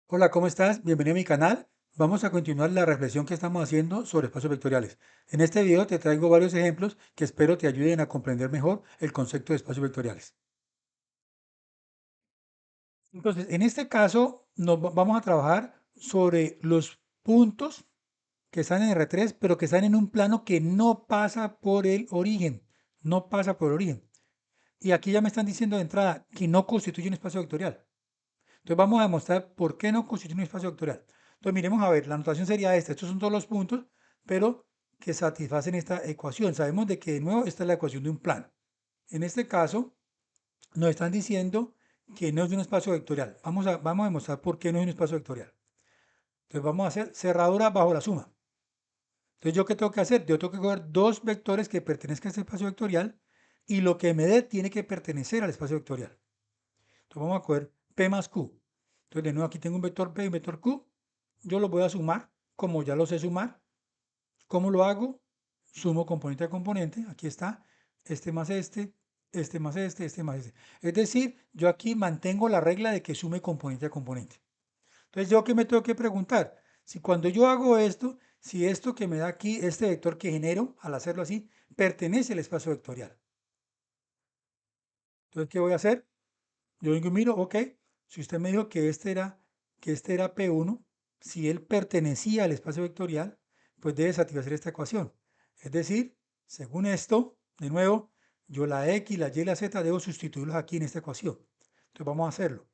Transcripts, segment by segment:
Hola, ¿cómo estás? Bienvenido a mi canal. Vamos a continuar la reflexión que estamos haciendo sobre espacios vectoriales. En este video te traigo varios ejemplos que espero te ayuden a comprender mejor el concepto de espacios vectoriales. Entonces, en este caso, vamos a trabajar sobre los puntos que están en R3, pero que están en un plano que no pasa por el origen. No pasa por el origen. Y aquí ya me están diciendo de entrada que no constituye un espacio vectorial. Entonces vamos a demostrar por qué no constituye un espacio vectorial. Entonces miremos a ver, la notación sería esta. Estos son todos los puntos, pero que satisfacen esta ecuación. Sabemos de que de nuevo esta es la ecuación de un plano. En este caso nos están diciendo que no es un espacio vectorial. Vamos a demostrar por qué no es un espacio vectorial. Entonces vamos a hacer cerradura bajo la suma. Entonces yo qué tengo que hacer? Yo tengo que coger dos vectores que pertenezcan a este espacio vectorial y lo que me dé tiene que pertenecer al espacio vectorial. Entonces vamos a coger P más Q. Entonces de nuevo aquí tengo un vector P y un vector Q. Yo los voy a sumar, como ya los sé sumar. ¿Cómo lo hago? Sumo componente a componente. Aquí está, este más este más este más este. Es decir, yo aquí mantengo la regla de que sume componente a componente. Entonces, ¿yo qué me tengo que preguntar? Si cuando yo hago esto, si esto que me da aquí, este vector que genero, al hacerlo así, pertenece al espacio vectorial. Entonces, ¿qué voy a hacer? Yo vengo y miro, ok, si usted me dijo que este era P1, si él pertenecía al espacio vectorial, pues debe satisfacer esta ecuación. Es decir, según esto, de nuevo, yo la X, la Y y la Z debo sustituirlos aquí en esta ecuación. Entonces vamos a hacerlo.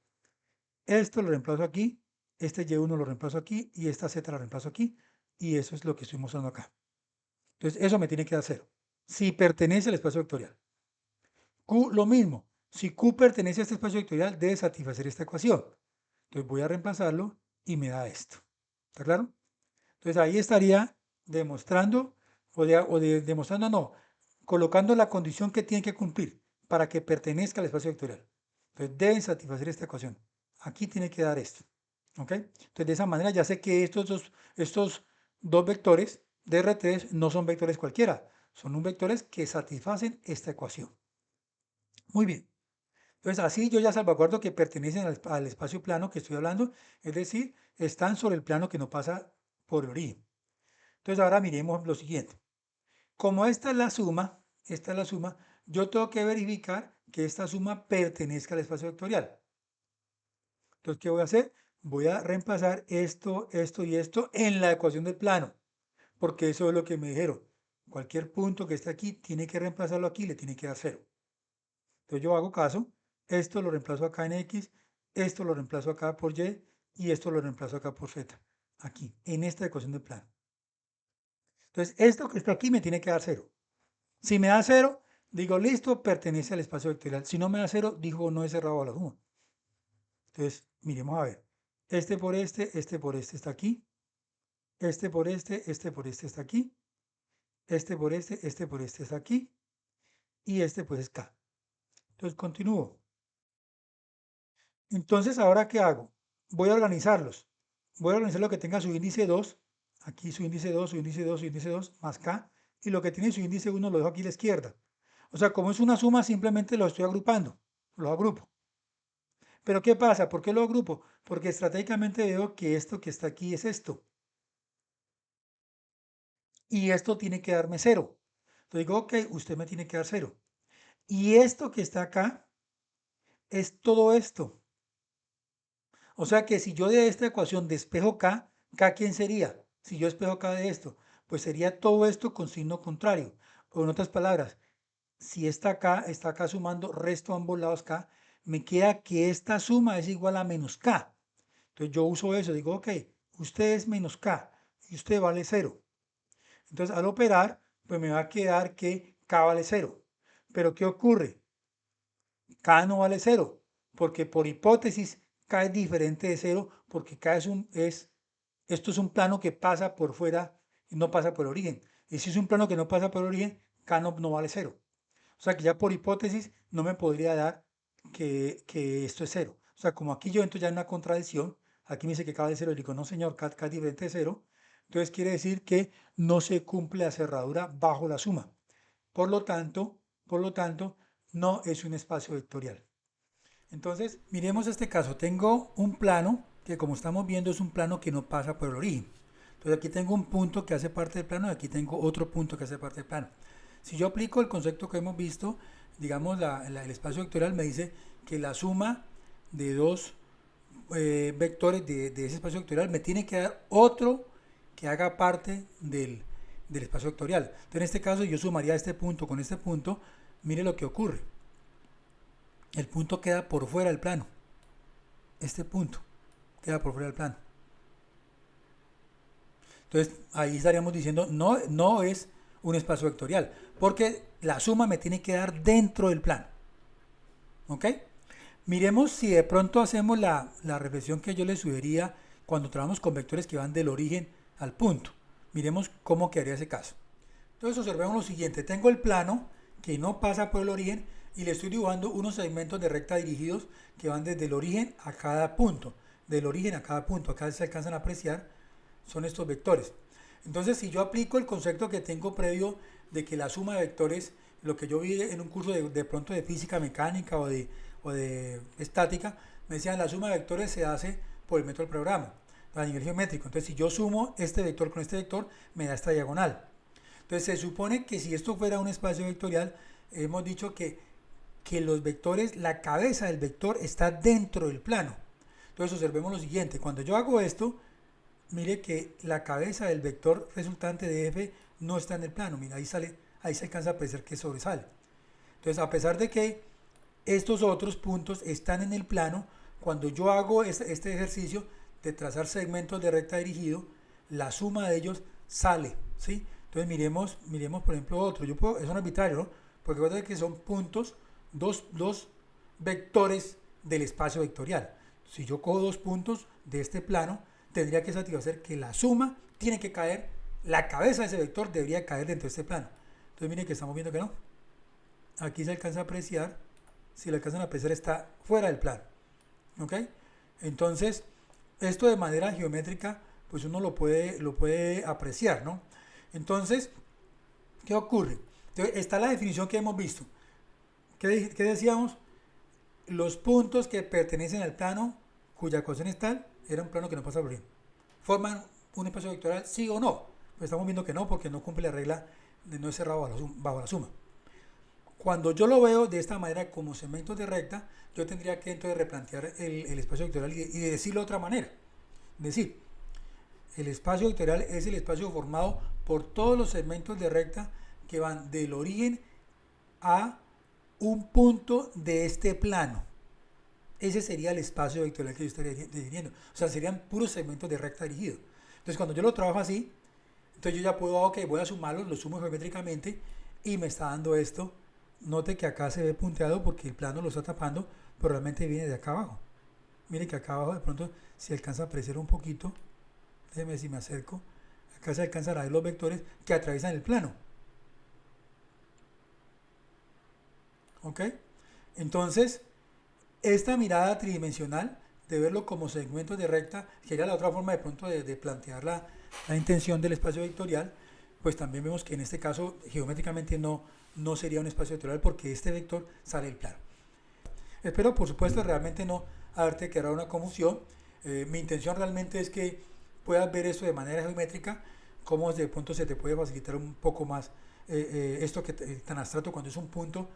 Esto lo reemplazo aquí, este Y1 lo reemplazo aquí y esta Z la reemplazo aquí. Y eso es lo que estoy mostrando acá. Entonces eso me tiene que dar cero. Si pertenece al espacio vectorial. Q lo mismo. Si Q pertenece a este espacio vectorial, debe satisfacer esta ecuación. Entonces voy a reemplazarlo y me da esto. ¿Está claro? Entonces ahí estaría demostrando, demostrando no, colocando la condición que tiene que cumplir para que pertenezca al espacio vectorial. Entonces deben satisfacer esta ecuación. Aquí tiene que dar esto. ¿Ok? Entonces de esa manera ya sé que estos dos vectores de R3 no son vectores cualquiera, son un vectores que satisfacen esta ecuación. Muy bien. Entonces, así yo ya salvaguardo que pertenecen al espacio plano que estoy hablando, es decir, están sobre el plano que no pasa por el origen. Entonces, ahora miremos lo siguiente. Como esta es la suma, yo tengo que verificar que esta suma pertenezca al espacio vectorial. Entonces, ¿qué voy a hacer? Voy a reemplazar esto y esto en la ecuación del plano, porque eso es lo que me dijeron. Cualquier punto que esté aquí, tiene que reemplazarlo aquí, le tiene que dar cero. Entonces yo hago caso, esto lo reemplazo acá en X, esto lo reemplazo acá por Y y esto lo reemplazo acá por Z, aquí, en esta ecuación de plano. Entonces esto que está aquí me tiene que dar cero. Si me da cero, digo listo, pertenece al espacio vectorial. Si no me da cero, digo no es cerrado a la suma. Entonces miremos a ver, este por este está aquí, este por este está aquí, este por este está aquí y este pues es K. Entonces continúo. Entonces, ¿ahora qué hago? Voy a organizarlos. Voy a organizar lo que tenga su índice 2, aquí su índice 2, su índice 2, su índice 2, más K, y lo que tiene su índice 1 lo dejo aquí a la izquierda. O sea, como es una suma, simplemente lo estoy agrupando, los agrupo. Pero ¿qué pasa? ¿Por qué lo agrupo? Porque estratégicamente veo que esto que está aquí es esto. Y esto tiene que darme cero. Entonces digo, ok, usted me tiene que dar cero. Y esto que está acá es todo esto. O sea que si yo de esta ecuación despejo K, ¿K quién sería? Si yo despejo K de esto, pues sería todo esto con signo contrario. O en otras palabras, si está acá sumando, resto a ambos lados K, me queda que esta suma es igual a menos K. Entonces yo uso eso, digo, ok, usted es menos K y usted vale cero. Entonces al operar, pues me va a quedar que K vale cero. Pero ¿qué ocurre? K no vale cero, porque por hipótesis K es diferente de cero, porque K esto es un plano que pasa por fuera y no pasa por el origen. Y si es un plano que no pasa por el origen, K no vale cero. O sea que ya por hipótesis no me podría dar que esto es cero. O sea, como aquí yo entro ya en una contradicción, aquí me dice que K vale cero, y digo, no señor, K es diferente de cero. Entonces quiere decir que no se cumple la cerradura bajo la suma. Por lo tanto, no es un espacio vectorial. Entonces, miremos este caso. Tengo un plano que como estamos viendo es un plano que no pasa por el origen. Entonces aquí tengo un punto que hace parte del plano y aquí tengo otro punto que hace parte del plano. Si yo aplico el concepto que hemos visto, digamos el espacio vectorial me dice que la suma de dos vectores de ese espacio vectorial me tiene que dar otro que haga parte del espacio vectorial. Entonces en este caso yo sumaría este punto con este punto. Mire lo que ocurre. El punto queda por fuera del plano. Este punto queda por fuera del plano. Entonces ahí estaríamos diciendo no es un espacio vectorial, porque la suma me tiene que dar dentro del plano. ¿Ok? Miremos si de pronto hacemos la reflexión que yo les sugería cuando trabajamos con vectores que van del origen al punto. Miremos cómo quedaría ese caso. Entonces observemos lo siguiente. Tengo el plano que no pasa por el origen y le estoy dibujando unos segmentos de recta dirigidos que van desde el origen a cada punto. Del origen a cada punto. Acá se alcanzan a apreciar. Son estos vectores. Entonces, si yo aplico el concepto que tengo previo de que la suma de vectores, lo que yo vi en un curso de pronto de física mecánica o de estática, me decían la suma de vectores se hace por el método del programa, a nivel geométrico. Entonces, si yo sumo este vector con este vector, me da esta diagonal. Entonces, se supone que si esto fuera un espacio vectorial, hemos dicho que los vectores, la cabeza del vector está dentro del plano. Entonces, observemos lo siguiente. Cuando yo hago esto, mire que la cabeza del vector resultante de f no está en el plano. Mira, ahí se alcanza a apreciar que sobresale. Entonces, a pesar de que estos otros puntos están en el plano, cuando yo hago este ejercicio de trazar segmentos de recta dirigido, la suma de ellos sale, ¿sí? Entonces miremos por ejemplo otro. Eso no es arbitrario, ¿no? Porque recuerden que son puntos, dos vectores del espacio vectorial. Si yo cojo dos puntos de este plano, tendría que satisfacer que la suma tiene que caer, la cabeza de ese vector debería caer dentro de este plano. Entonces miren que estamos viendo que no. Aquí se alcanza a apreciar, si lo alcanzan a apreciar está fuera del plano. ¿Ok? Entonces, esto de manera geométrica, pues uno lo puede apreciar, ¿no? Entonces, ¿qué ocurre? Entonces, está la definición que hemos visto. ¿Qué decíamos? Los puntos que pertenecen al plano cuya ecuación es tal, era un plano que no pasa por ahí. ¿Forman un espacio vectorial, sí o no? Pues estamos viendo que no, porque no cumple la regla de no es cerrado bajo la suma. Cuando yo lo veo de esta manera como segmentos de recta, yo tendría que entonces replantear el espacio vectorial y decirlo de otra manera. Es decir, el espacio vectorial es el espacio formado por todos los segmentos de recta que van del origen a un punto de este plano. Ese sería el espacio vectorial que yo estaría definiendo. O sea, serían puros segmentos de recta dirigidos. Entonces, cuando yo lo trabajo así, entonces yo ya puedo, ok, voy a sumarlos, lo sumo geométricamente y me está dando esto. Note que acá se ve punteado porque el plano lo está tapando, pero realmente viene de acá abajo. Miren que acá abajo de pronto si alcanza a apreciar un poquito, déjenme ver si me acerco, acá se alcanzan a ver los vectores que atraviesan el plano. ¿Ok? Entonces, esta mirada tridimensional de verlo como segmentos de recta, que sería la otra forma de pronto de plantear la intención del espacio vectorial, pues también vemos que en este caso geométricamente no sería un espacio vectorial porque este vector sale del plano. Espero por supuesto realmente no haberte creado una confusión. Mi intención realmente es que puedas ver esto de manera geométrica, cómo de pronto se te puede facilitar un poco más esto que tan abstracto cuando es un punto.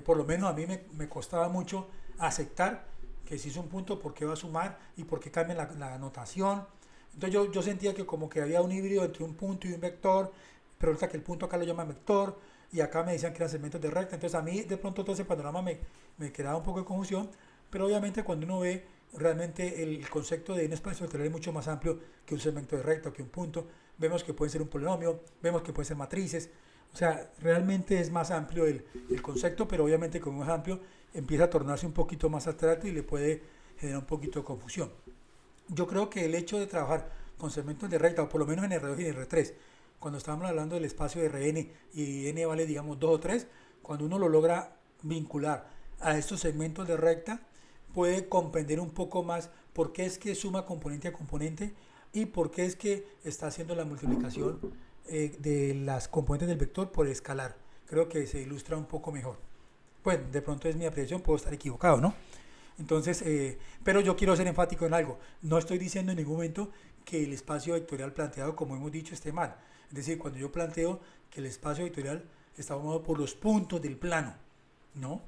Por lo menos a mí me costaba mucho aceptar que si es un punto, ¿por qué va a sumar? ¿Y por qué cambia la notación? Entonces yo sentía que como que había un híbrido entre un punto y un vector, pero resulta que el punto acá lo llaman vector, y acá me decían que eran segmentos de recta. Entonces a mí de pronto todo ese panorama me creaba un poco de confusión, pero obviamente cuando uno ve realmente el concepto de un espacio vectorial es mucho más amplio que un segmento de recta o que un punto. Vemos que puede ser un polinomio, vemos que pueden ser matrices. O sea, realmente es más amplio el concepto, pero obviamente como es amplio, empieza a tornarse un poquito más abstracto y le puede generar un poquito de confusión. Yo creo que el hecho de trabajar con segmentos de recta, o por lo menos en R2 y en R3, cuando estábamos hablando del espacio de Rn y n vale digamos 2 o 3, cuando uno lo logra vincular a estos segmentos de recta, puede comprender un poco más por qué es que suma componente a componente y por qué es que está haciendo la multiplicación de las componentes del vector por el escalar. Creo que se ilustra un poco mejor. Bueno, de pronto es mi apreciación, puedo estar equivocado, ¿no? Entonces, pero yo quiero ser enfático en algo. No estoy diciendo en ningún momento que el espacio vectorial planteado, como hemos dicho, esté mal. Es decir, cuando yo planteo que el espacio vectorial está formado por los puntos del plano, no,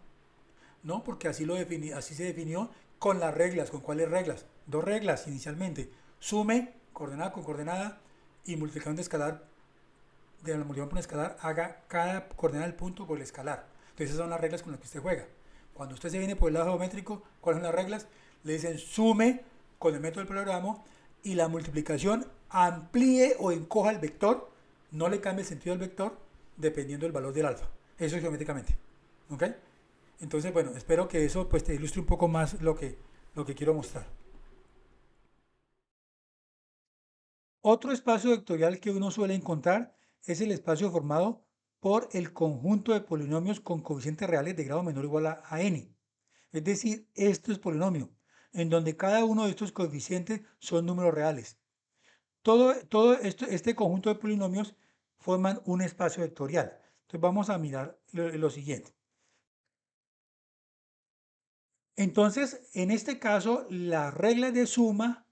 no, porque así se definió con las reglas. ¿Con cuáles reglas? Dos reglas inicialmente. Sume coordenada con coordenada y multiplicando escalar de la multiplicación por un escalar, haga cada coordenada del punto por el escalar. Entonces esas son las reglas con las que usted juega. Cuando usted se viene por el lado geométrico, ¿cuáles son las reglas? Le dicen sume con el método del paralelogramo y la multiplicación amplíe o encoja el vector, no le cambie el sentido del vector dependiendo del valor del alfa. Eso es geométricamente. ¿Ok? Entonces, bueno, espero que eso pues te ilustre un poco más lo que quiero mostrar. Otro espacio vectorial que uno suele encontrar es el espacio formado por el conjunto de polinomios con coeficientes reales de grado menor o igual a n. Es decir, esto es polinomio, en donde cada uno de estos coeficientes son números reales. Todo este conjunto de polinomios forman un espacio vectorial. Entonces vamos a mirar lo siguiente. Entonces, en este caso, las reglas de suma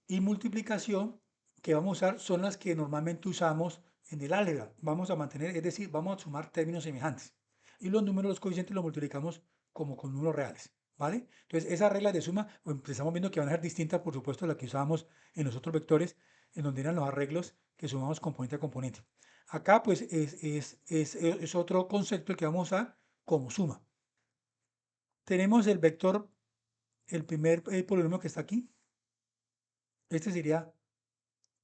y multiplicación que vamos a usar son las que normalmente usamos en el álgebra. Vamos a mantener, es decir, vamos a sumar términos semejantes. Y los números, los coeficientes los multiplicamos como con números reales, ¿vale? Entonces, esas reglas de suma, pues, estamos viendo que van a ser distintas, por supuesto, a las que usábamos en los otros vectores, en donde eran los arreglos que sumamos componente a componente. Acá, pues, es otro concepto el que vamos a usar como suma. Tenemos el vector, el primer polinomio que está aquí. Este sería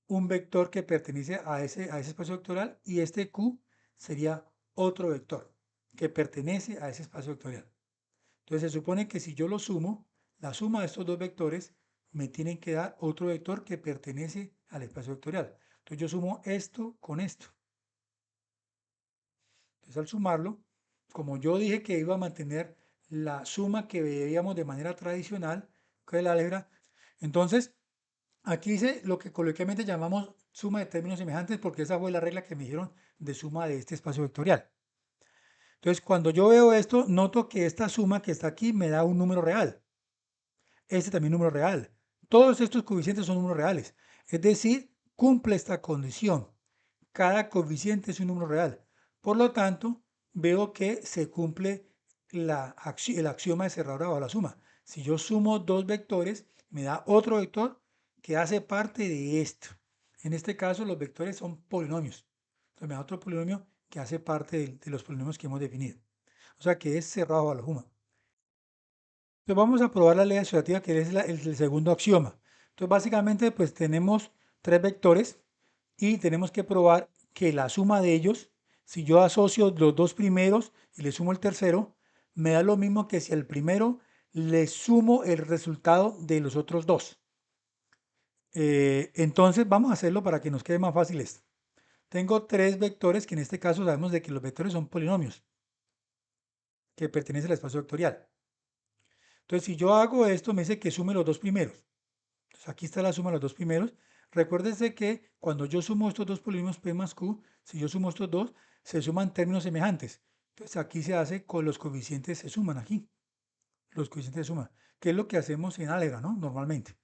un vector que pertenece a ese espacio vectorial y este Q sería otro vector que pertenece a ese espacio vectorial. Entonces se supone que si yo lo sumo, la suma de estos dos vectores me tienen que dar otro vector que pertenece al espacio vectorial. Entonces yo sumo esto con esto. Entonces al sumarlo, como yo dije que iba a mantener la suma que veíamos de manera tradicional con el álgebra, entonces aquí dice lo que coloquialmente llamamos suma de términos semejantes porque esa fue la regla que me dijeron de suma de este espacio vectorial. Entonces, cuando yo veo esto, noto que esta suma que está aquí me da un número real. Este también es un número real. Todos estos coeficientes son números reales. Es decir, cumple esta condición. Cada coeficiente es un número real. Por lo tanto, veo que se cumple el axioma de cerradura bajo la suma. Si yo sumo dos vectores, me da otro vector que hace parte de esto. En este caso, los vectores son polinomios. Entonces me da otro polinomio que hace parte de los polinomios que hemos definido. O sea que es cerrado bajo la suma. Entonces vamos a probar la ley asociativa, que es el segundo axioma. Entonces básicamente pues tenemos tres vectores y tenemos que probar que la suma de ellos, si yo asocio los dos primeros y le sumo el tercero, me da lo mismo que si al primero le sumo el resultado de los otros dos. Entonces vamos a hacerlo para que nos quede más fácil esto. Tengo tres vectores que en este caso sabemos de que los vectores son polinomios que pertenecen al espacio vectorial. Entonces si yo hago esto me dice que sume los dos primeros. Entonces aquí está la suma de los dos primeros. Recuérdense que cuando yo sumo estos dos polinomios P más Q, si yo sumo estos dos, se suman términos semejantes. Entonces aquí se hace con los coeficientes, se suman aquí. Los coeficientes se suman, que es lo que hacemos en álgebra, ¿no? Normalmente.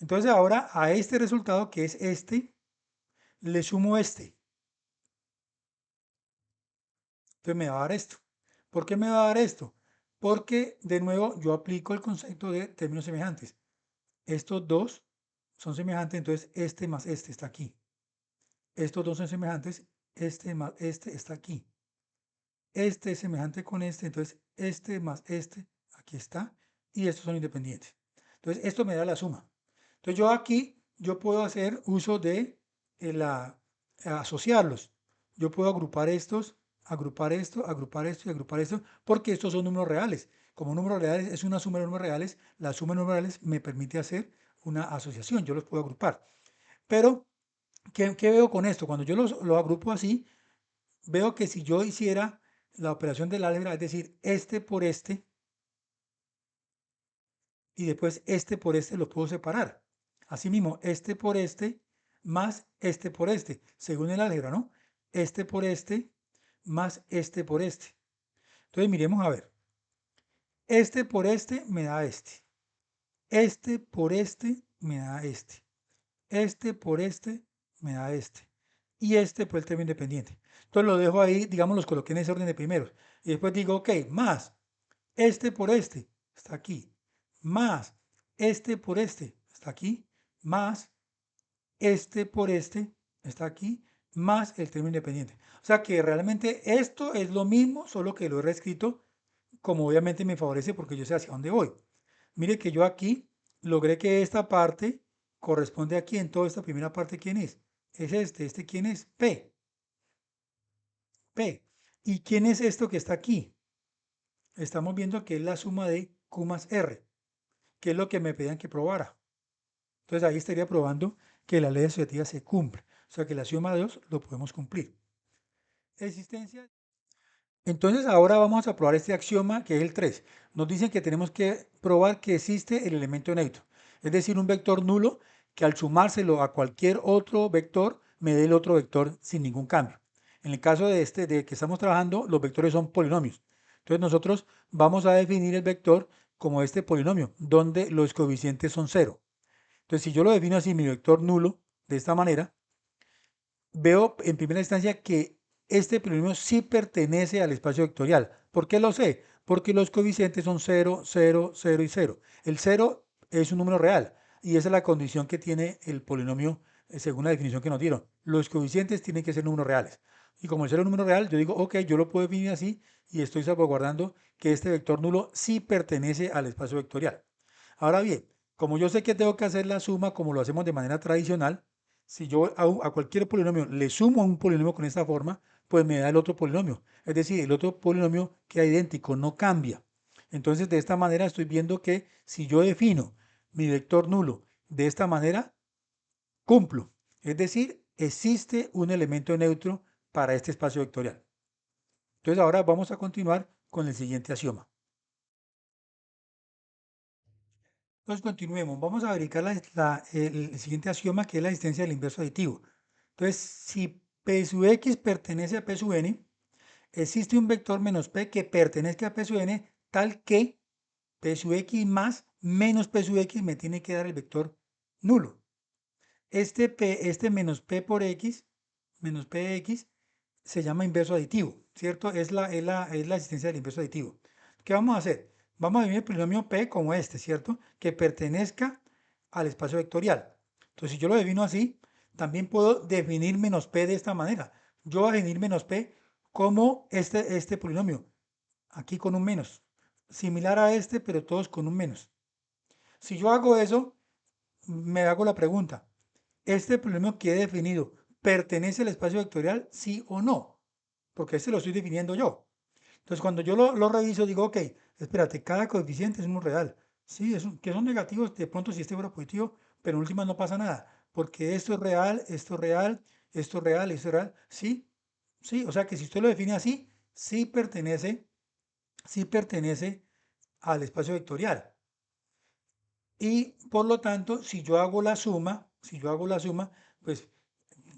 Entonces ahora a este resultado, que es este, le sumo este. Entonces me va a dar esto. ¿Por qué me va a dar esto? Porque, de nuevo, yo aplico el concepto de términos semejantes. Estos dos son semejantes, entonces este más este está aquí. Estos dos son semejantes, este más este está aquí. Este es semejante con este, entonces este más este, aquí está, y estos son independientes. Entonces esto me da la suma. Entonces yo aquí, yo puedo hacer uso de asociarlos. Yo puedo agrupar estos, agrupar esto, agrupar esto y agrupar esto, porque estos son números reales. Como números reales es una suma de números reales, la suma de números reales me permite hacer una asociación, yo los puedo agrupar. Pero ¿qué veo con esto? Cuando yo lo agrupo así, veo que si yo hiciera la operación del álgebra, es decir, este por este, y después este por este, lo puedo separar. Asimismo, este por este, más este por este, según el álgebra, ¿no? Este por este, más este por este. Entonces, miremos a ver. Este por este me da este. Este por este me da este. Este por este me da este. Y este por el término independiente. Entonces lo dejo ahí, digamos, los coloqué en ese orden de primeros. Y después digo, ok, más este por este está aquí. Más este por este está aquí. Más este por este está aquí. Más el término independiente. O sea que realmente esto es lo mismo, solo que lo he reescrito como obviamente me favorece porque yo sé hacia dónde voy. Mire que yo aquí logré que esta parte corresponde a quién, toda esta primera parte, ¿quién es? Es este ¿quién es? P, P. ¿Y quién es esto que está aquí? Estamos viendo que es la suma de Q más R, que es lo que me pedían que probara. Entonces ahí estaría probando que la ley asociativa se cumple, o sea que la suma de 2 lo podemos cumplir. Existencia. Entonces ahora vamos a probar este axioma que es el 3. Nos dicen que tenemos que probar que existe el elemento neutro, es decir, un vector nulo que al sumárselo a cualquier otro vector me dé el otro vector sin ningún cambio. En el caso de este de que estamos trabajando, los vectores son polinomios. Entonces nosotros vamos a definir el vector como este polinomio, donde los coeficientes son 0. Entonces si yo lo defino así, mi vector nulo, de esta manera, veo en primera instancia que este polinomio sí pertenece al espacio vectorial. ¿Por qué lo sé? Porque los coeficientes son 0, 0, 0 y 0. El 0 es un número real y esa es la condición que tiene el polinomio según la definición que nos dieron. Los coeficientes tienen que ser números reales. Y como el 0 es un número real, yo digo, ok, yo lo puedo definir así y estoy salvaguardando que este vector nulo sí pertenece al espacio vectorial. Ahora bien, como yo sé que tengo que hacer la suma como lo hacemos de manera tradicional, si yo a cualquier polinomio le sumo a un polinomio con esta forma, pues me da el otro polinomio. Es decir, el otro polinomio queda idéntico, no cambia. Entonces, de esta manera estoy viendo que si yo defino mi vector nulo de esta manera, cumplo. Es decir, existe un elemento neutro para este espacio vectorial. Entonces, ahora vamos a continuar con el siguiente axioma. Entonces, continuemos. Vamos a verificar el siguiente axioma que es la existencia del inverso aditivo. Entonces, si P sub X pertenece a P sub N, existe un vector menos P que pertenezca a P sub N tal que P sub X más menos P sub X me tiene que dar el vector nulo. Este menos P de X, se llama inverso aditivo, ¿cierto? Es la existencia del inverso aditivo. ¿Qué vamos a hacer? Vamos a definir el polinomio P como este, ¿cierto? Que pertenezca al espacio vectorial. Entonces, si yo lo defino así, también puedo definir menos P de esta manera. Yo voy a definir menos P como este polinomio, aquí con un menos. Similar a este, pero todos con un menos. Si yo hago eso, me hago la pregunta, ¿este polinomio que he definido pertenece al espacio vectorial, sí o no? Porque este lo estoy definiendo yo. Entonces, cuando yo lo reviso, digo, ok, espérate, cada coeficiente es un real. Sí, que son negativos, de pronto si este fuera positivo, pero en última no pasa nada, porque esto es real, esto es real, esto es real, esto es real. Sí, sí, o sea que si usted lo define así, sí pertenece al espacio vectorial. Y por lo tanto, si yo hago la suma, pues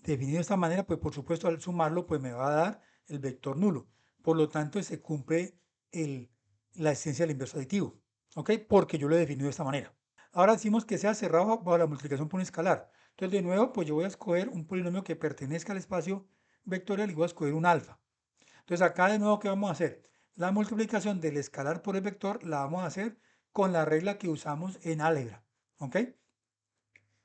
definido de esta manera, pues por supuesto al sumarlo, pues me va a dar el vector nulo. Por lo tanto, se cumple la existencia del inverso aditivo, ¿ok? Porque yo lo he definido de esta manera. Ahora decimos que sea cerrado bajo la multiplicación por un escalar. Entonces, de nuevo, pues yo voy a escoger un polinomio que pertenezca al espacio vectorial y voy a escoger un alfa. Entonces, acá de nuevo, ¿qué vamos a hacer? La multiplicación del escalar por el vector la vamos a hacer con la regla que usamos en álgebra, ¿ok?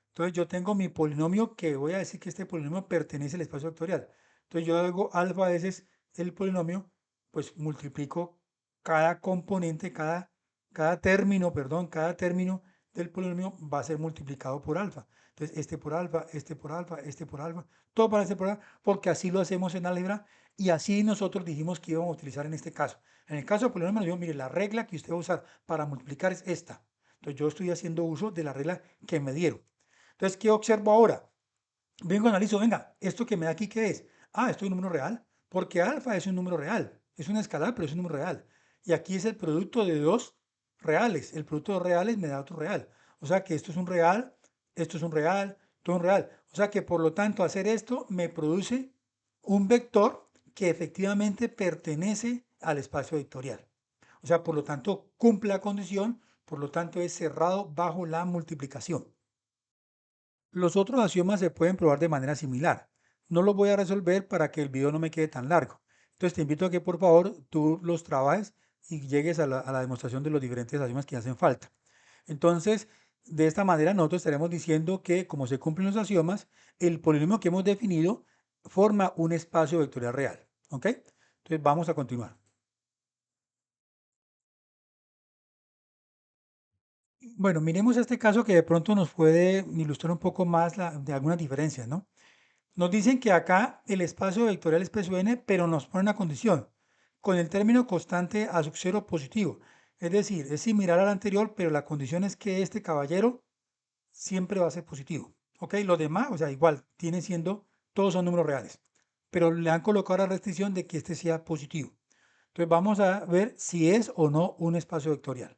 Entonces yo tengo mi polinomio que voy a decir que este polinomio pertenece al espacio vectorial. Entonces yo hago alfa veces el polinomio, pues multiplico cada componente, cada término, perdón, cada término del polinomio va a ser multiplicado por alfa. Entonces este por alfa, este por alfa, este por alfa, todo para este por alfa, porque así lo hacemos en álgebra y así nosotros dijimos que íbamos a utilizar en este caso. En el caso del polinomio nos dijo, mire, la regla que usted va a usar para multiplicar es esta. Entonces yo estoy haciendo uso de la regla que me dieron. Entonces, ¿qué observo ahora? Vengo, analizo, venga, ¿esto que me da aquí qué es? Ah, esto es un número real, porque alfa es un número real, es una escalar, pero es un número real. Y aquí es el producto de dos reales, el producto de dos reales me da otro real. O sea que esto es un real, esto es un real, todo un real. O sea que por lo tanto hacer esto me produce un vector que efectivamente pertenece al espacio vectorial. O sea, por lo tanto, cumple la condición, por lo tanto, es cerrado bajo la multiplicación. Los otros axiomas se pueden probar de manera similar. No los voy a resolver para que el video no me quede tan largo. Entonces te invito a que por favor tú los trabajes y llegues a la demostración de los diferentes axiomas que hacen falta. Entonces, de esta manera nosotros estaremos diciendo que como se cumplen los axiomas, el polinomio que hemos definido forma un espacio vectorial real. ¿Ok? Entonces vamos a continuar. Bueno, miremos este caso que de pronto nos puede ilustrar un poco más de algunas diferencias, ¿no? Nos dicen que acá el espacio vectorial es P sub n, pero nos pone una condición, con el término constante a sub 0 positivo. Es decir, es similar al anterior, pero la condición es que este caballero siempre va a ser positivo. ¿Ok? Los demás, o sea, igual, tienen siendo, todos son números reales. Pero le han colocado la restricción de que este sea positivo. Entonces vamos a ver si es o no un espacio vectorial.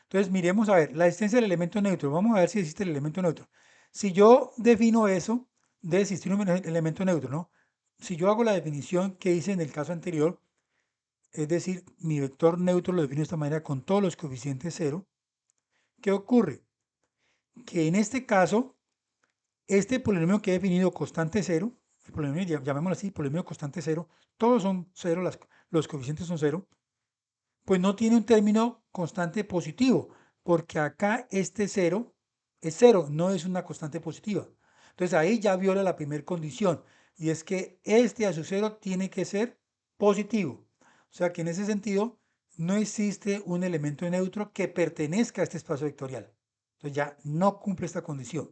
Entonces miremos a ver, la existencia del elemento neutro. Vamos a ver si existe el elemento neutro. Si yo defino eso, debe existir un elemento neutro, ¿no? Si yo hago la definición que hice en el caso anterior, es decir, mi vector neutro lo defino de esta manera con todos los coeficientes cero, ¿qué ocurre? Que en este caso, este polinomio que he definido constante cero, el polinomio, llamémoslo así, polinomio constante cero, todos son cero, los coeficientes son cero, pues no tiene un término constante positivo, porque acá este cero es cero, no es una constante positiva. Entonces ahí ya viola la primera condición, y es que este a su cero tiene que ser positivo. O sea que en ese sentido no existe un elemento neutro que pertenezca a este espacio vectorial. Entonces ya no cumple esta condición.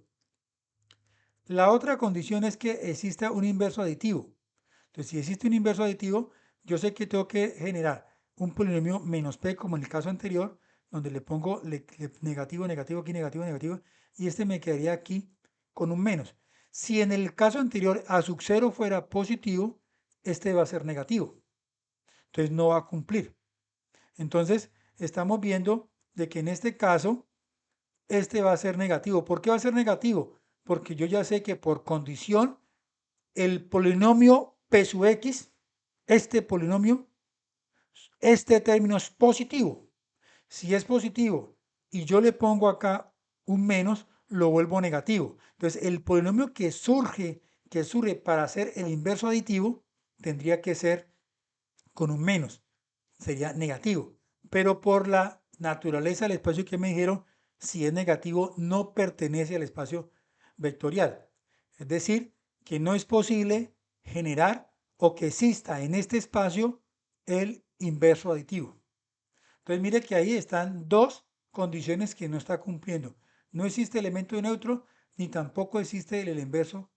La otra condición es que exista un inverso aditivo. Entonces, si existe un inverso aditivo, yo sé que tengo que generar un polinomio menos p, como en el caso anterior, donde le pongo negativo, negativo, aquí negativo, negativo, y este me quedaría aquí con un menos. Si en el caso anterior a sub 0 fuera positivo, este va a ser negativo. Entonces no va a cumplir. Entonces, estamos viendo de que en este caso, este va a ser negativo. ¿Por qué va a ser negativo? Porque yo ya sé que por condición el polinomio p sub x, este polinomio, este término es positivo. Si es positivo y yo le pongo acá un menos, lo vuelvo negativo. Entonces, el polinomio que surge para hacer el inverso aditivo, tendría que ser con un menos. Sería negativo. Pero por la naturaleza del espacio que me dijeron, si es negativo, no pertenece al espacio vectorial. Es decir, que no es posible generar o que exista en este espacio el inverso aditivo. Entonces mire que ahí están dos condiciones que no está cumpliendo. No existe elemento neutro ni tampoco existe el inverso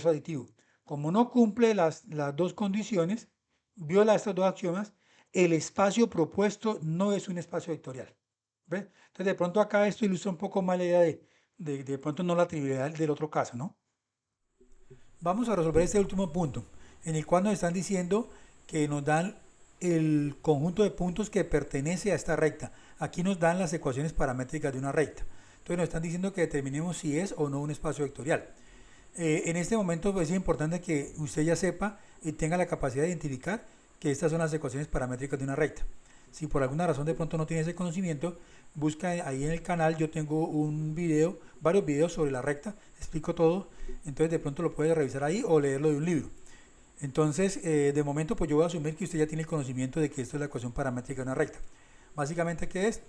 aditivo. Como no cumple las dos condiciones, viola estos dos axiomas, el espacio propuesto no es un espacio vectorial. ¿Ves? Entonces de pronto acá esto ilustra un poco más la idea de pronto no la trivialidad del otro caso, ¿no? Vamos a resolver este último punto, en el cual nos están diciendo que nos dan el conjunto de puntos que pertenece a esta recta. Aquí nos dan las ecuaciones paramétricas de una recta. Entonces nos están diciendo que determinemos si es o no un espacio vectorial. En este momento pues, es importante que usted ya sepa y tenga la capacidad de identificar que estas son las ecuaciones paramétricas de una recta. Si por alguna razón de pronto no tiene ese conocimiento, busca ahí en el canal, yo tengo un video, varios videos sobre la recta, explico todo, entonces de pronto lo puede revisar ahí o leerlo de un libro. Entonces, de momento, pues yo voy a asumir que usted ya tiene el conocimiento de que esto es la ecuación paramétrica de una recta. Básicamente, ¿qué es?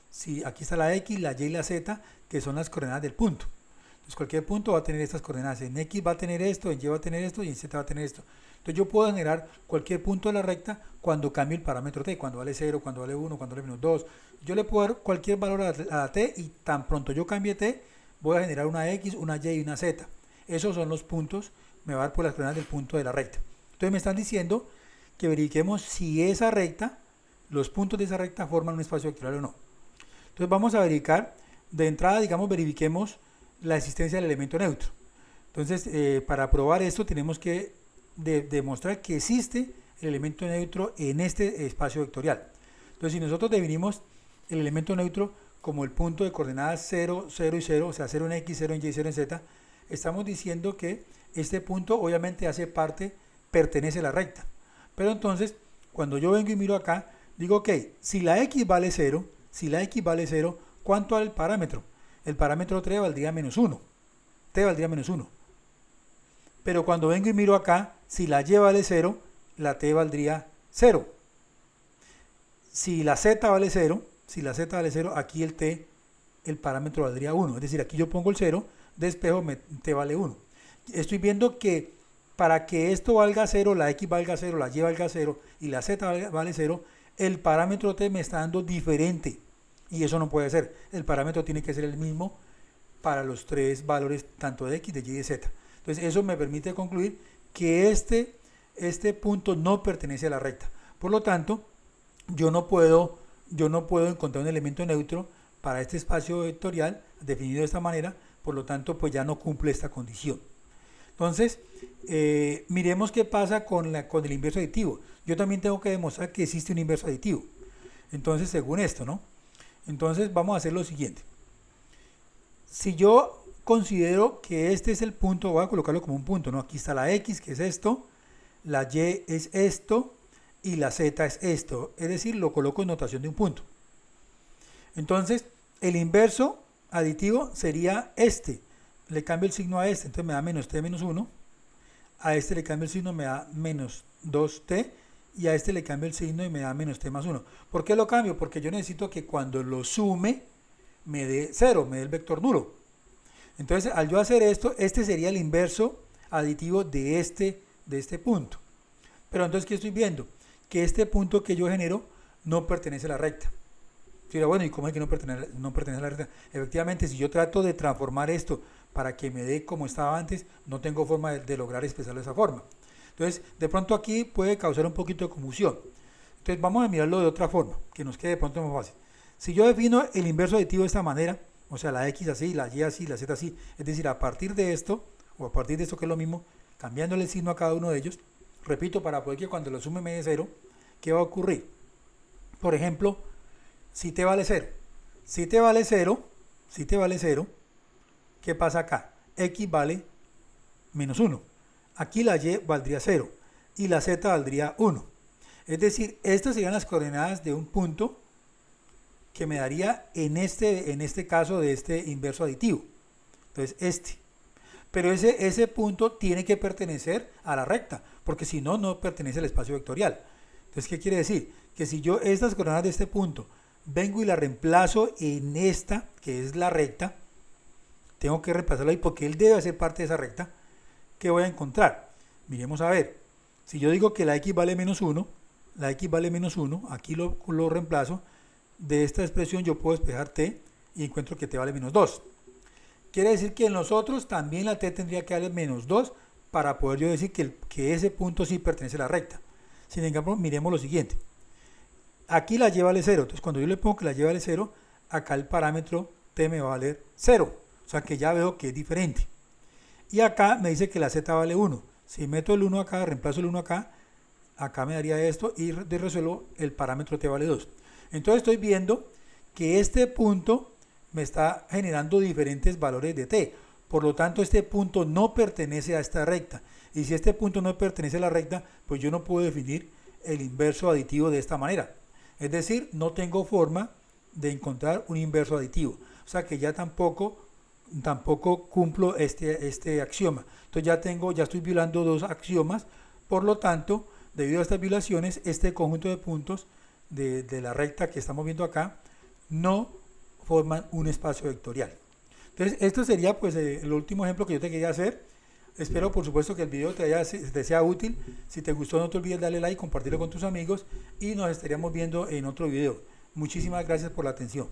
Si aquí está la x, la y y la z, que son las coordenadas del punto. Entonces, cualquier punto va a tener estas coordenadas. En x va a tener esto, en y va a tener esto y en z va a tener esto. Entonces, yo puedo generar cualquier punto de la recta cuando cambie el parámetro t, cuando vale 0, cuando vale 1, cuando vale menos 2. Yo le puedo dar cualquier valor a la t y tan pronto yo cambie t, voy a generar una x, una y y una z. Esos son los puntos, me va a dar por las coordenadas del punto de la recta. Entonces me están diciendo que verifiquemos si esa recta, los puntos de esa recta forman un espacio vectorial o no. Entonces vamos a verificar, de entrada, digamos, verifiquemos la existencia del elemento neutro. Entonces, para probar esto tenemos que demostrar que existe el elemento neutro en este espacio vectorial. Entonces, si nosotros definimos el elemento neutro como el punto de coordenadas 0, 0 y 0, o sea, 0 en x, 0 en y, 0 en z, estamos diciendo que este punto obviamente hace parte, pertenece a la recta. Pero entonces, cuando yo vengo y miro acá, Digo, ok, si la x vale 0, ¿cuánto vale el parámetro? El parámetro t valdría menos 1. T valdría menos 1. Pero cuando vengo y miro acá, si la y vale 0, la t valdría 0. Si la z vale 0, aquí el t, el parámetro valdría 1. Es decir, aquí yo pongo el 0, despejo, t vale 1. Estoy viendo que para que esto valga 0, la x valga 0, la y valga 0 y la z vale 0, el parámetro t me está dando diferente. Y eso no puede ser. El parámetro tiene que ser el mismo para los tres valores, tanto de x, de y y de z. Entonces eso me permite concluir que este punto no pertenece a la recta. Por lo tanto, yo no puedo encontrar un elemento neutro para este espacio vectorial definido de esta manera. Por lo tanto, pues ya no cumple esta condición. Entonces, miremos qué pasa con el inverso aditivo. Yo también tengo que demostrar que existe un inverso aditivo. Entonces, según esto, ¿no? Entonces, vamos a hacer lo siguiente. Si yo considero que este es el punto, voy a colocarlo como un punto, ¿no? Aquí está la x, que es esto, la y es esto, y la z es esto. Es decir, lo coloco en notación de un punto. Entonces, el inverso aditivo sería este. Le cambio el signo a este, entonces me da menos t menos 1. A este le cambio el signo, me da menos 2t. Y a este le cambio el signo y me da menos t más 1. ¿Por qué lo cambio? Porque yo necesito que cuando lo sume me dé 0, me dé el vector nulo. Entonces, al yo hacer esto, este sería el inverso aditivo de este punto. Pero entonces, ¿qué estoy viendo? Que este punto que yo genero no pertenece a la recta. Pero bueno, ¿y cómo es que no pertenece a la recta? Efectivamente, si yo trato de transformar esto para que me dé como estaba antes, no tengo forma de lograr expresarlo de esa forma. Entonces, de pronto aquí puede causar un poquito de confusión. Entonces, vamos a mirarlo de otra forma, que nos quede de pronto más fácil. Si yo defino el inverso aditivo de esta manera, o sea, la x así, la y así, la z así, es decir, a partir de esto, o a partir de esto que es lo mismo, cambiándole el signo a cada uno de ellos, repito, para poder que cuando lo sume me dé 0, ¿qué va a ocurrir? Por ejemplo, si t vale 0, si t vale 0, ¿qué pasa acá? X vale menos 1. Aquí la y valdría 0 y la z valdría 1. Es decir, estas serían las coordenadas de un punto que me daría en este caso de este inverso aditivo. Entonces, este. Pero ese punto tiene que pertenecer a la recta, porque si no, no pertenece al espacio vectorial. Entonces, ¿qué quiere decir? Que si yo estas coordenadas de este punto vengo y la reemplazo en esta, que es la recta, tengo que reemplazarlo ahí porque él debe ser parte de esa recta. ¿Qué voy a encontrar? Miremos a ver. Si yo digo que la x vale menos 1, aquí lo reemplazo. De esta expresión yo puedo despejar t y encuentro que t vale menos 2. Quiere decir que en los otros también la t tendría que darle menos 2 para poder yo decir que ese punto sí pertenece a la recta. Sin embargo, miremos lo siguiente. Aquí la y vale 0. Entonces, cuando yo le pongo que la y vale 0, acá el parámetro t me va a valer 0. O sea que ya veo que es diferente. Y acá me dice que la z vale 1. Si meto el 1 acá, reemplazo el 1 acá, acá me daría esto y resuelvo el parámetro t vale 2. Entonces estoy viendo que este punto me está generando diferentes valores de t. Por lo tanto, este punto no pertenece a esta recta. Y si este punto no pertenece a la recta, pues yo no puedo definir el inverso aditivo de esta manera. Es decir, no tengo forma de encontrar un inverso aditivo. O sea que ya tampoco cumplo este axioma. Entonces ya estoy violando dos axiomas. Por lo tanto, debido a estas violaciones, este conjunto de puntos de la recta que estamos viendo acá no forman un espacio vectorial. Entonces, esto sería pues el último ejemplo que yo te quería hacer. Espero por supuesto que el video te sea útil. Si te gustó, no te olvides darle like, compartirlo con tus amigos y nos estaríamos viendo en otro video. Muchísimas gracias por la atención.